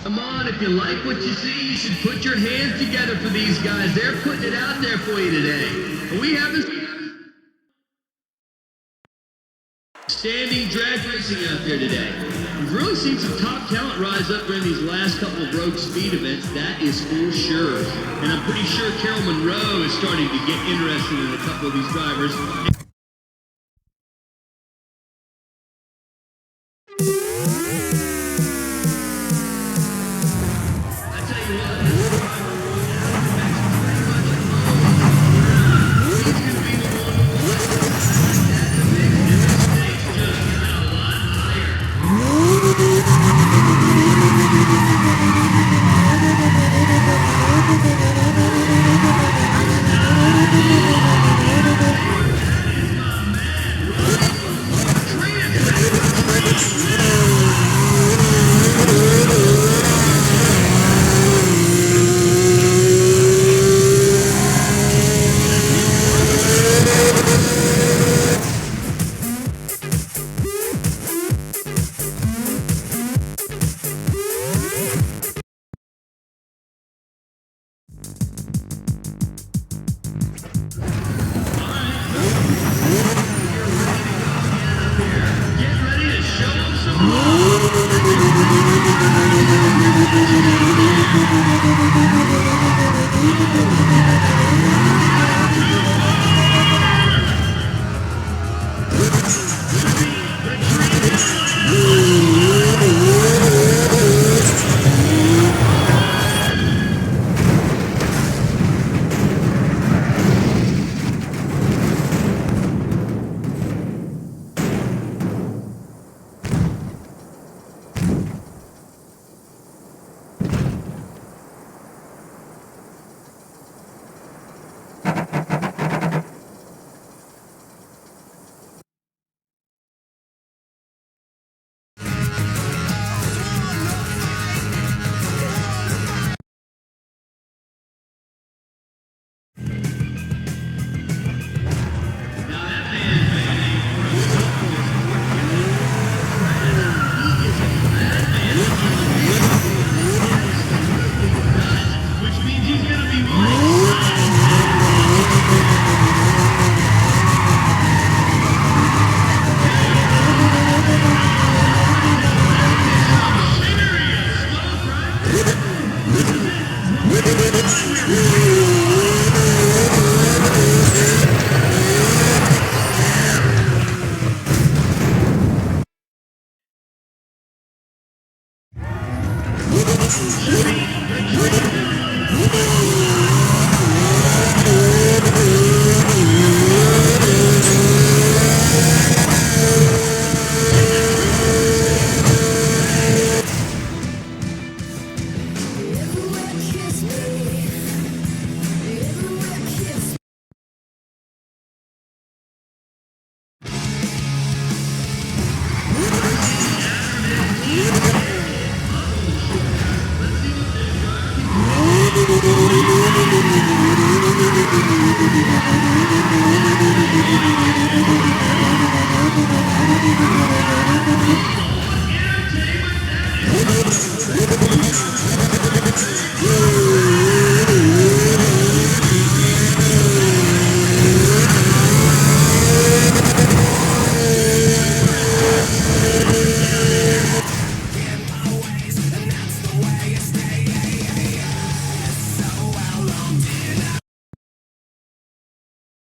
Come on, if you like what you see, you should put your hands together for these guys. They're putting it out there for you today. But we haven't standing drag racing out there today. We've really seen some top talent rise up during these last couple of road speed events, that is for sure. And I'm pretty sure Carol Monroe is starting to get interested in a couple of these drivers.